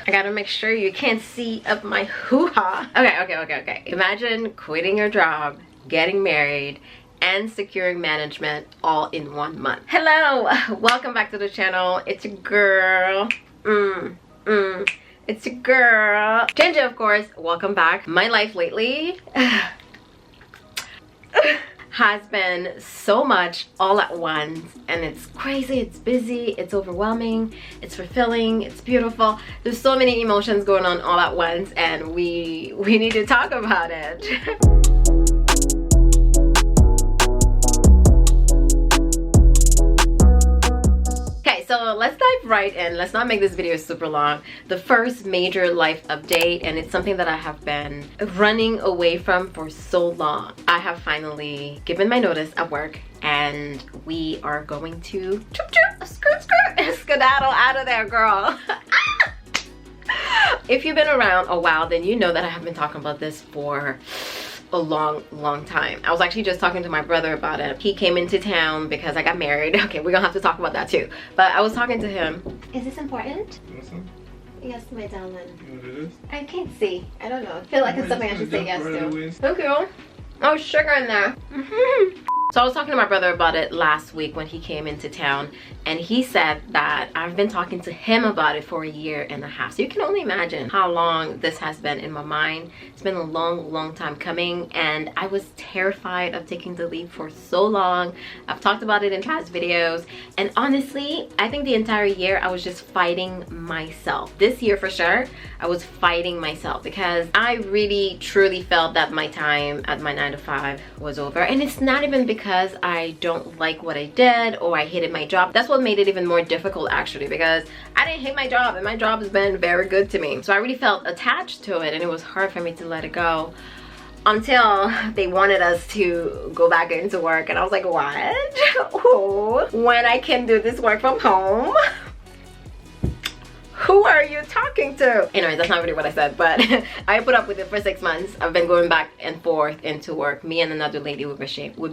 I gotta make sure you can't see up my hoo-ha. Okay. Imagine quitting your job, getting married, and securing management all in 1 month. Hello, welcome back to the channel. It's your girl. It's your girl, Ginger, of course. Welcome back. My life lately has been so much all at once, and it's crazy, it's busy, it's overwhelming, it's fulfilling, it's beautiful. There's so many emotions going on all at once, and we need to talk about it. So let's dive right in. Let's not make this video super long. The first major life update, and it's something that I have been running away from for so long. I have finally given my notice at work, and we are going to skedaddle out of there, girl. If you've been around a while, then you know that I have been talking about this for a long time. I was actually just talking to my brother about it. He came into town because I got married. Okay, we're gonna have to talk about that too. But I was talking to him. Is this important? Awesome. Yes, my darling. You know what it is? I can't see. I don't know. I feel like it's something I should say yes to. Okay. Oh, sugar in there. So I was talking to my brother about it last week when he came into town, and he said that I've been talking to him about it for 1.5 years. So you can only imagine how long this has been in my mind. It's been a long time coming, and I was terrified of taking the leap for so long. I've talked about it in past videos, and honestly, I think the entire year I was just fighting myself. This year for sure, I was fighting myself because I really truly felt that my time at my 9 to 5 was over. And it's not even because I don't like what I did or I hated my job. That's what made it even more difficult actually, because I didn't hate my job and my job has been very good to me. So I really felt attached to it, and it was hard for me to let it go until they wanted us to go back into work, and I was like, what? Oh, when I can do this work from home? Who are you talking to? Anyways, that's not really what I said, but I put up with it for 6 months. I've been going back and forth into work. Me and another lady, we've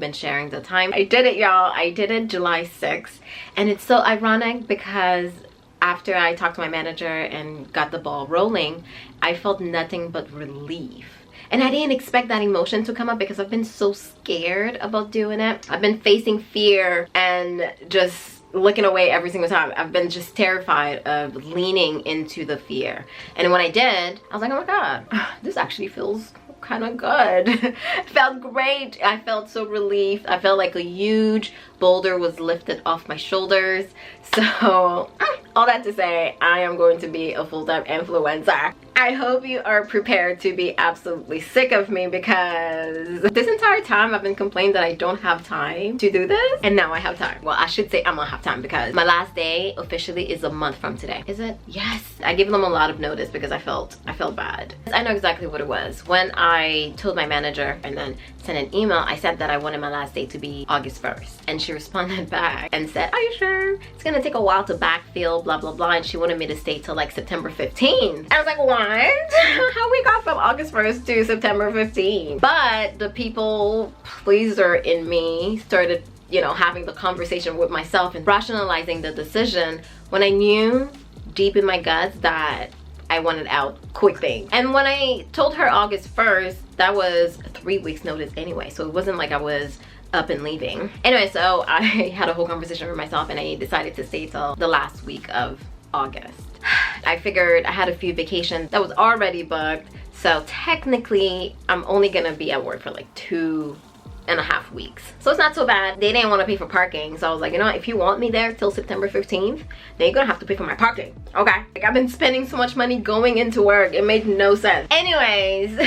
been sharing the time. I did it, y'all. I did it July 6th, and it's so ironic because after I talked to my manager and got the ball rolling, I felt nothing but relief. And I didn't expect that emotion to come up because I've been so scared about doing it. I've been facing fear and just looking away every single time. I've been just terrified of leaning into the fear. And when I did, I was like, oh my God, this actually feels kind of good. Felt great. I felt so relieved. I felt like a huge boulder was lifted off my shoulders. So all that to say, I am going to be a full-time influencer. I hope you are prepared to be absolutely sick of me, because this entire time I've been complaining that I don't have time to do this, and now I have time. Well, I should say I'm gonna have time because my last day officially is a month from today. Is it? Yes. I gave them a lot of notice because I felt bad. I know exactly what it was. When I told my manager and then sent an email, I said that I wanted my last day to be August 1st, and she responded back and said, are you sure? It's gonna take a while to backfill, blah blah blah, and she wanted me to stay till like September 15th. And I was like, what? How we got from August 1st to September 15th? But the people pleaser in me started, you know, having the conversation with myself and rationalizing the decision when I knew deep in my guts that I wanted out quickly. And when I told her August 1st, that was 3 weeks notice anyway, so it wasn't like I was up and leaving. Anyway, so I had a whole conversation with myself, and I decided to stay till the last week of August. I figured I had a few vacations that was already booked, so technically I'm only gonna be at work for like 2.5 weeks. So it's not so bad. They didn't want to pay for parking, so I was like, you know what, if you want me there till September 15th, then you're gonna have to pay for my parking, okay? Like, I've been spending so much money going into work, it made no sense. Anyways,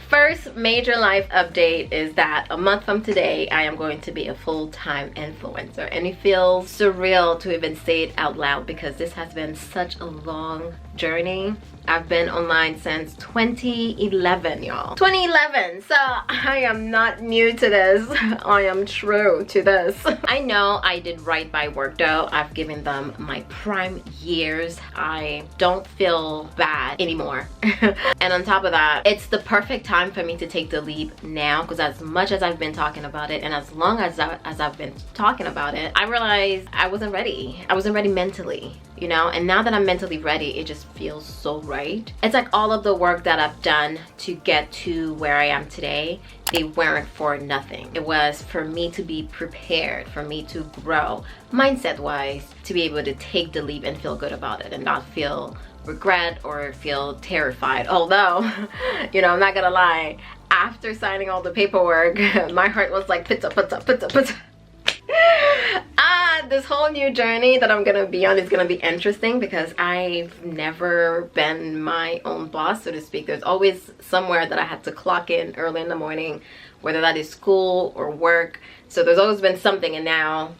first major life update is that a month from today, I am going to be a full-time influencer, and it feels surreal to even say it out loud because this has been such a long journey. I've been online since 2011, y'all. 2011, so I am not new to this. I am true to this. I know I did right by work though. I've given them my prime years. I don't feel bad anymore. And on top of that, it's the perfect time for me to take the leap now, because as much as I've been talking about it and as long as I've been talking about it, I realized I wasn't ready. I wasn't ready mentally, you know. And now that I'm mentally ready, it just feels so right. It's like all of the work that I've done to get to where I am today, they weren't for nothing. It was for me to be prepared, for me to grow mindset wise, to be able to take the leap and feel good about it and not feel regret or feel terrified. Although, you know, I'm not gonna lie, after signing all the paperwork, my heart was like pizza. This whole new journey that I'm gonna be on is gonna be interesting, because I've never been my own boss, so to speak. There's always somewhere that I had to clock in early in the morning, whether that is school or work. So there's always been something, and now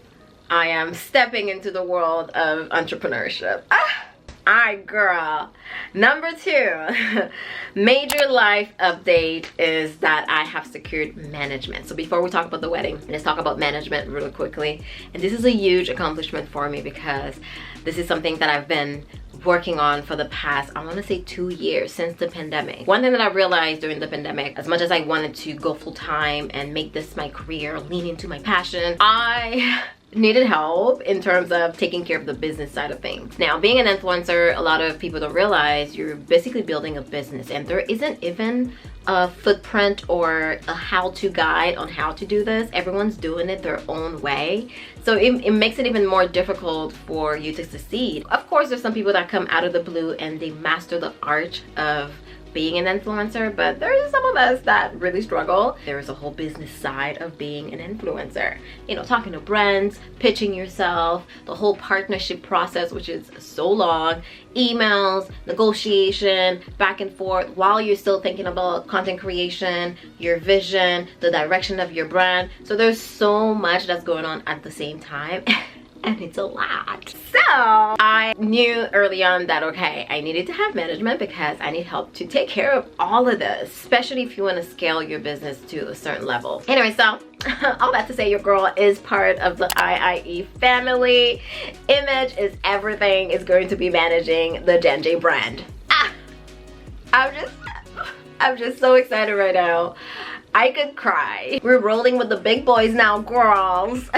I am stepping into the world of entrepreneurship. Alright, girl. Number 2 major life update is that I have secured management. So before we talk about the wedding, let's talk about management really quickly. And this is a huge accomplishment for me, because this is something that I've been working on for the past, I want to say 2 years, since the pandemic. One thing that I realized during the pandemic, as much as I wanted to go full-time and make this my career, lean into my passion, I needed help in terms of taking care of the business side of things. Now, being an influencer, a lot of people don't realize you're basically building a business, and there isn't even a footprint or a how-to guide on how to do this. Everyone's doing it their own way, so it makes it even more difficult for you to succeed. Of course, there's some people that come out of the blue and they master the art of being an influencer, but there's some of us that really struggle. There is a whole business side of being an influencer, you know, talking to brands, pitching yourself, the whole partnership process, which is so long, emails, negotiation, back and forth, while you're still thinking about content creation, your vision, the direction of your brand. So there's so much that's going on at the same time. And it's a lot. So I knew early on that, okay, I needed to have management, because I need help to take care of all of this, especially if you want to scale your business to a certain level. Anyway, so all that to say, your girl is part of the IIE family. Image is everything is going to be managing the Jen J brand. I'm just so excited right now. I could cry. We're rolling with the big boys now, girls.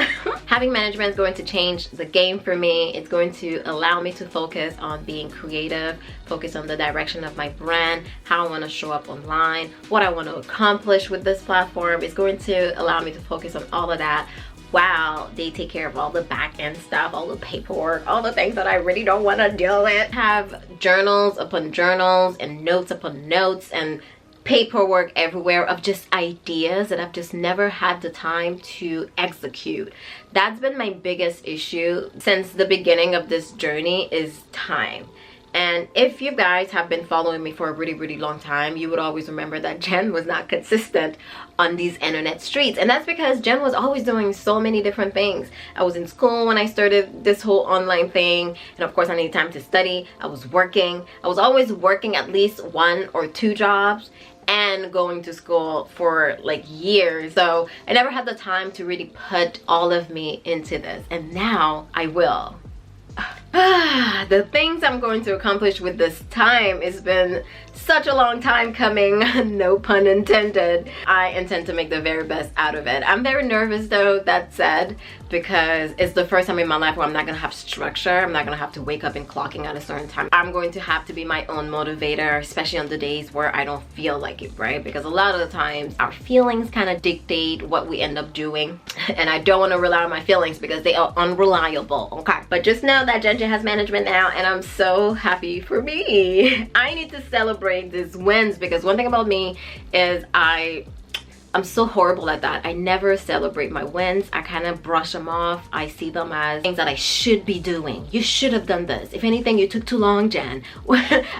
Having management is going to change the game for me. It's going to allow me to focus on being creative, focus on the direction of my brand, how I want to show up online, what I want to accomplish with this platform. It's going to allow me to focus on all of that, while they take care of all the back end stuff, all the paperwork, all the things that I really don't want to deal with. Have journals upon journals and notes upon notes and paperwork everywhere of just ideas that I've just never had the time to execute. That's been my biggest issue since the beginning of this journey, is time. And if you guys have been following me for a really long time, you would always remember that Jen was not consistent on these internet streets. And that's because Jen was always doing so many different things. I was in school when I started this whole online thing, and of course I needed time to study. I was working. I was always working at least 1 or 2 jobs and going to school for like years. So I never had the time to really put all of me into this, and now I will. The things I'm going to accomplish with this time, it's been such a long time coming, no pun intended. I intend to make the very best out of it. I'm very nervous though, that said, because it's the first time in my life where I'm not gonna have structure. I'm not gonna have to wake up and clocking at a certain time. I'm going to have to be my own motivator, especially on the days where I don't feel like it, right? Because a lot of the times our feelings kind of dictate what we end up doing, and I don't want to rely on my feelings because they are unreliable, okay? But just know that Jen J has management now, and I'm so happy for me. I need to celebrate these wins, because one thing about me is I'm so horrible at that. I never celebrate my wins. I kind of brush them off. I see them as things that I should be doing. You should have done this. If anything, you took too long, Jen.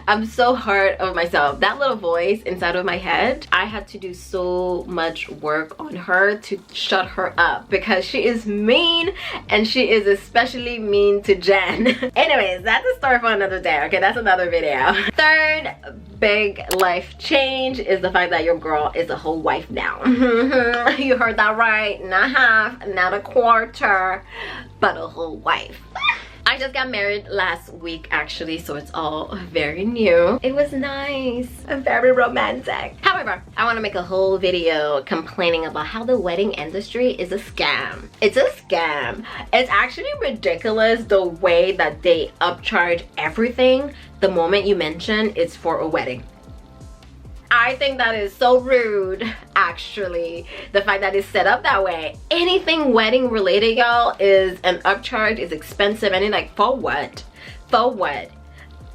I'm so hard on myself. That little voice inside of my head, I had to do so much work on her to shut her up, because she is mean, and she is especially mean to Jen. Anyways, that's a story for another day, okay? That's another video. Third big life change is the fact that your girl is a whole wife now. You heard that right. Not half, not a quarter, but a whole wife. I just got married last week actually, so it's all very new. It was nice and very romantic. However, I want to make a whole video complaining about how the wedding industry is a scam. It's a scam. It's actually ridiculous the way that they upcharge everything the moment you mention it's for a wedding. I think that is so rude, actually. The fact that it's set up that way. Anything wedding related, y'all, is an upcharge, is expensive, and it's like, for what? For what?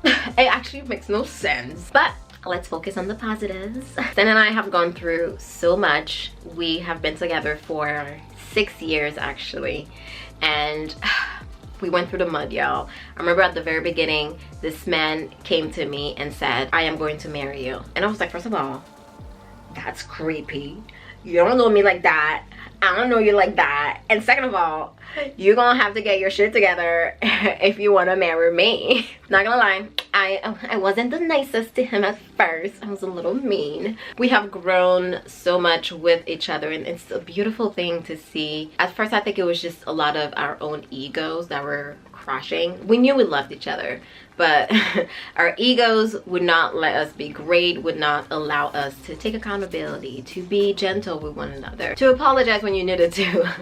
It actually makes no sense. But let's focus on the positives. Sen and I have gone through so much. We have been together for 6 years, actually. And we went through the mud, y'all. I remember at the very beginning, this man came to me and said, I am going to marry you. And I was like, first of all, that's creepy. You don't know me like that. I don't know you like that. And second of all, you're gonna have to get your shit together if you want to marry me. Not gonna lie, I wasn't the nicest to him at first. I was a little mean. We have grown so much with each other, and it's a beautiful thing to see. At first, I think it was just a lot of our own egos that were crashing. We knew we loved each other, but our egos would not let us be great, would not allow us to take accountability, to be gentle with one another, to apologize when you needed to.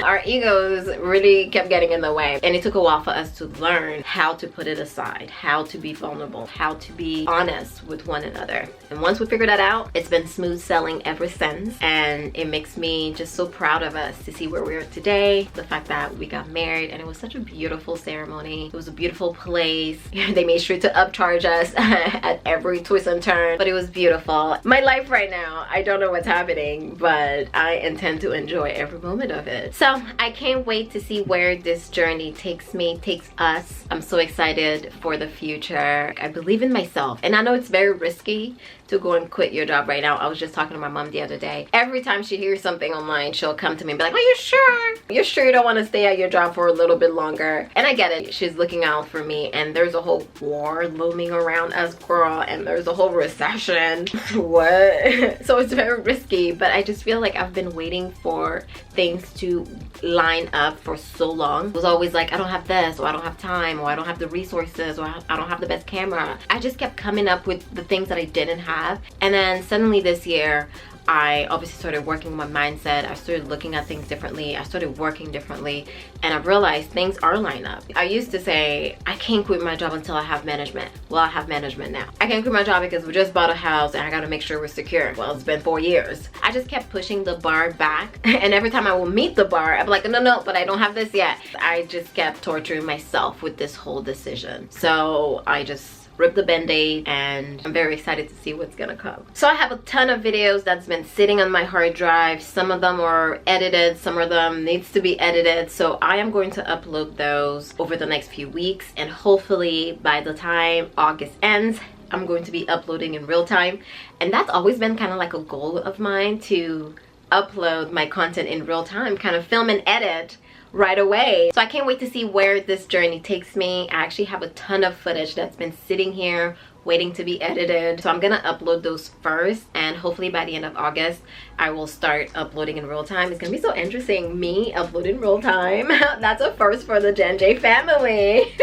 Our egos really kept getting in the way, and it took a while for us to learn how to put it aside, how to be vulnerable, how to be honest with one another. And once we figured that out, it's been smooth sailing ever since, and it makes me just so proud of us to see where we are today. The fact that we got married, and it was such a beautiful ceremony. It was a beautiful place. They made sure to upcharge us at every twist and turn, but it was beautiful. My life right now, I don't know what's happening, but I intend to enjoy every moment of it. So I can't wait to see where this journey takes me, takes us. I'm so excited for the future. I believe in myself, and I know it's very risky to go and quit your job right now. I was just talking to my mom the other day. Every time she hears something online, she'll come to me and be like, are you sure? You're sure you don't want to stay at your job for a little bit longer? And I get it. She's looking out for me, and there's a whole war looming around us, girl, and there's a whole recession. What? So it's very risky, but I just feel like I've been waiting for things to line up for so long. It was always like, I don't have this, or I don't have time, or I don't have the resources, or I don't have the best camera. I just kept coming up with the things that I didn't have. And then suddenly this year, I obviously started working with my mindset. I started looking at things differently. I started working differently, and I realized things are lined up. I used to say, I can't quit my job until I have management. Well, I have management now. I can't quit my job because we just bought a house and I gotta make sure we're secure. Well, it's been 4 years. I just kept pushing the bar back, and every time I will meet the bar, I'm like, no, but I don't have this yet. I just kept torturing myself with this whole decision. So I just rip the band-aid, and I'm very excited to see what's gonna come. So I have a ton of videos that's been sitting on my hard drive. Some of them are edited, some of them needs to be edited, so I am going to upload those over the next few weeks, and hopefully by the time August ends, I'm going to be uploading in real time. And that's always been kind of like a goal of mine, to upload my content in real time, kind of film and edit right away. So I can't wait to see where this journey takes me. I actually have a ton of footage that's been sitting here waiting to be edited, so I'm gonna upload those first, and hopefully by the end of August I will start uploading in real time. It's gonna be so interesting, me uploading real time. That's a first for the Jen J family.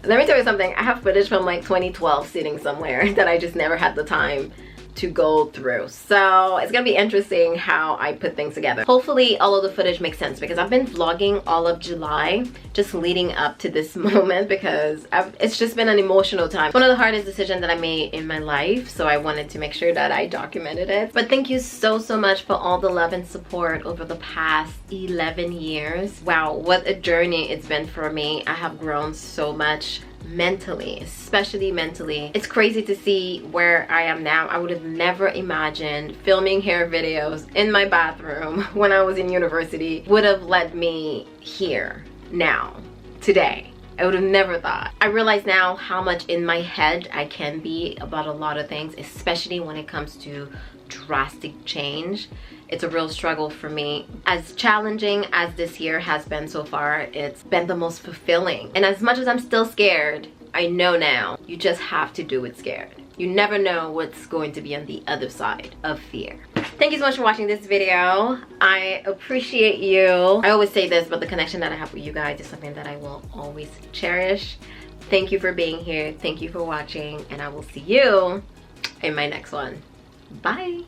Let me tell you something, I have footage from like 2012 sitting somewhere that I just never had the time to go through. So it's gonna be interesting how I put things together. Hopefully all of the footage makes sense, because I've been vlogging all of July just leading up to this moment, because it's just been an emotional time. One of the hardest decisions that I made in my life, so I wanted to make sure that I documented it. But thank you so much for all the love and support over the past 11 years. Wow, what a journey it's been for me. I have grown so much mentally, especially mentally. It's crazy to see where I am now. I would have never imagined filming hair videos in my bathroom when I was in university would have led me here now, today. I would have never thought. I realize now how much in my head I can be about a lot of things, especially when it comes to drastic change. It's a real struggle for me. As challenging as this year has been so far, it's been the most fulfilling. And as much as I'm still scared, I know now you just have to do it scared. You never know what's going to be on the other side of fear. Thank you so much for watching this video. I appreciate you. I always say this, but the connection that I have with you guys is something that I will always cherish. Thank you for being here. Thank you for watching, and I will see you in my next one. Bye.